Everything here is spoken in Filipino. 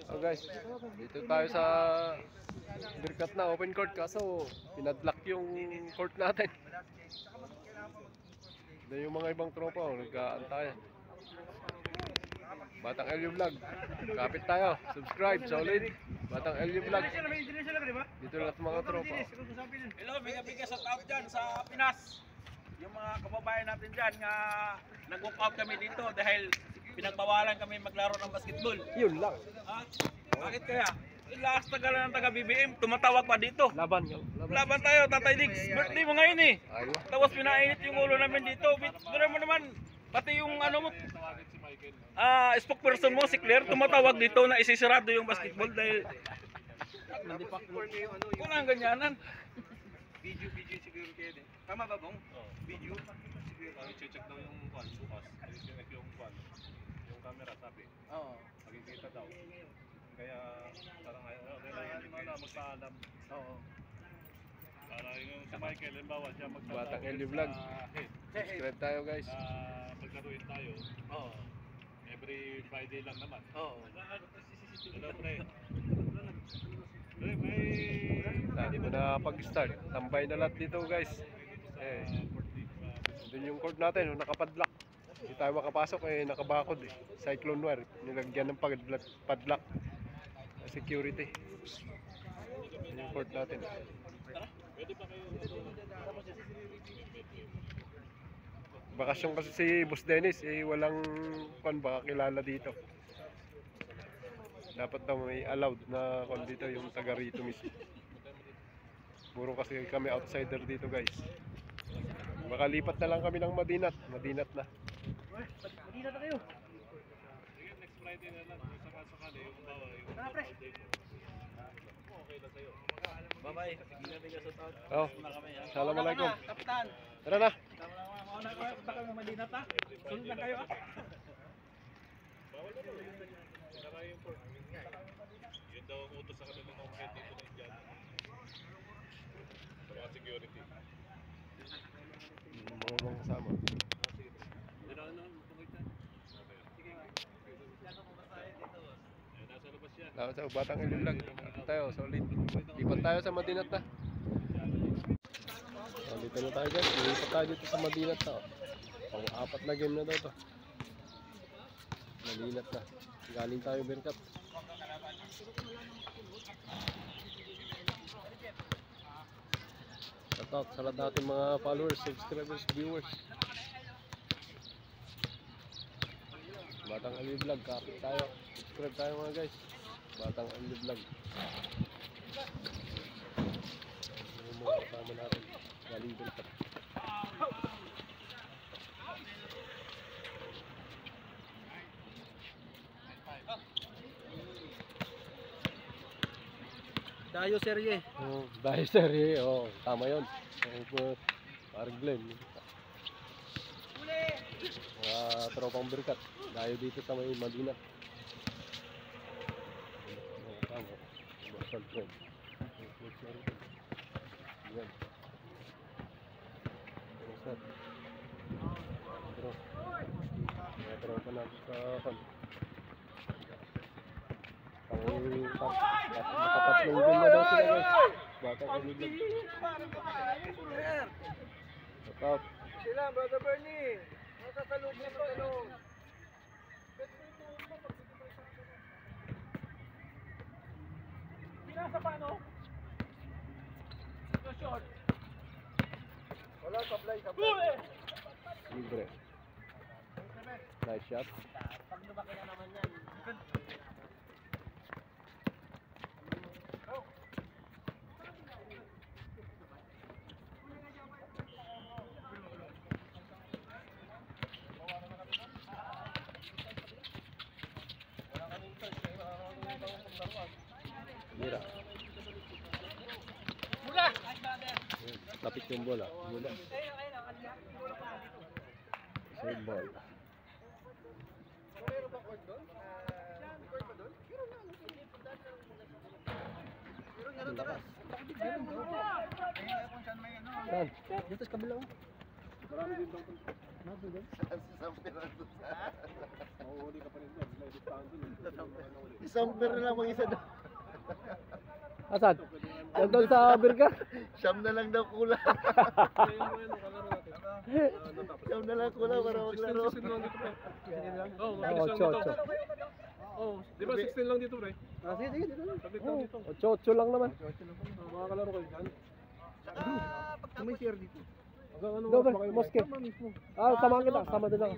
So guys, dito tayo sa Birkat na open court kaso pinadlock yung court natin. Ito yung mga ibang tropa nag-aantayan. Batang LU Vlog, kapit tayo, subscribe, solid. Batang LU Vlog. Dito lahat mga tropa. Hello, biga-biga sa tao dyan sa Pinas. Yung mga kababayan natin dyan nga nag-walk out kami dito dahil pinagbawalan kami maglaro ng basketball. Yun lang. Bakit kaya? Lakas tagal ng taga-BBM, tumatawag pa dito. Laban Tayo, Tatay Diggs. Birthday mo ngayon eh. Ayun. Tapos pinainit yung ulo namin dito. Pero mo naman, pati yung ano mo, spokesperson mo, si Claire, tumatawag dito na isisirado yung basketball dahil walang ganyanan. Video siguro kayo din. Tama ba bong? Video siguro. I-check daw yung bukas. I-check yung camera sabi. Oo. Makikita daw. Kaya parang kailangan nyo na magpaalam. Oo. Para yung si Michael, halimbawa siya magsasabi. Batang LU Vlog. Subscribe tayo guys. Paglaruin tayo. Oo. Every Friday lang naman. Oo. Hello pre. Hindi mo na pag-start. Tambay na lahat dito guys. Doon yung court natin, nakapadlock. Hindi tayo makapasok nakabakod Cyclone War, nilagyan ng padlock. Security. Doon yung court natin. Bakasyon kasi si Boss Dennis, walang baka kilala dito. Dapat daw may allowed na dito yung taga rito mismo. Puro kasi kami outsider dito guys. Baka lipat na lang kami ng Madinat na. Madinat na kayo. Next Friday na lang. Sakali yung bawa yung okay na sa'yo. Bye-bye. Biga-biga sa tao. Assalamualaikum. Kapitan. Tara na. Mauna kayo ng Madinat ha. Sunod lang kayo ha. Bawal na daw. Sara yung port. Yun daw ang utos sa kanila ng head dito ng Indian. Sa mga security. Mga kasama. Nasa labas yan. Batang LU Vlog. Tayo, solid. Lipat tayo sa Madinat na. Dito na tayo guys. Lipat tayo dito sa Madinat na. Pang-apat na game na daw to. Madinat na. Galing tayo Birkat. Shoutout sa lahat natin mga followers, subscribers, viewers. Batang LU Vlog, kapit tayo. Subscribe tayo mga guys. Batang LU Vlog. Yung mga kasama natin. Galing Birkat. Dayo serye. Dahil serye, tama yun. Parang Glenn. Mga tropang Birkat. Dayo dito sa may Madinat. Tama. Basal Glenn. Yan. Basal. Mga tropa natin sa kan. Nakatatlong din na daw sila guys. Batang LU Vlog. Shoutout. Sila, Brother Bernie. Nakasalubong sa talong. Pinasa paano? Short. Wala supply. Libre. Nice shot. Pag lumaki na naman yan. Mira. Mula! Lapit yung bola. Mula. Save ball. Meron ba court doon? Court ba doon? Meron nga doon. Saan? Dito sa kabila. Marami din bang Nado doon? Sa Fernando. Mauuli ka pa rin doon. Isang beer na lang mag-isa daw. Asan? Nandun sa birka? Siyam na lang daw kulang. Siyam na lang kulang para maglaro. Ocho. Oh, di ba 16 lang dito, pre? Sige, dito lang. Sabit lang dito. Ocho lang naman. Makakalaro kayo dyan. May share dito. Hanggang ano Dobre, oras ba kayo? moske. Tama mismo. Ah, samahan kita. Sama din ako.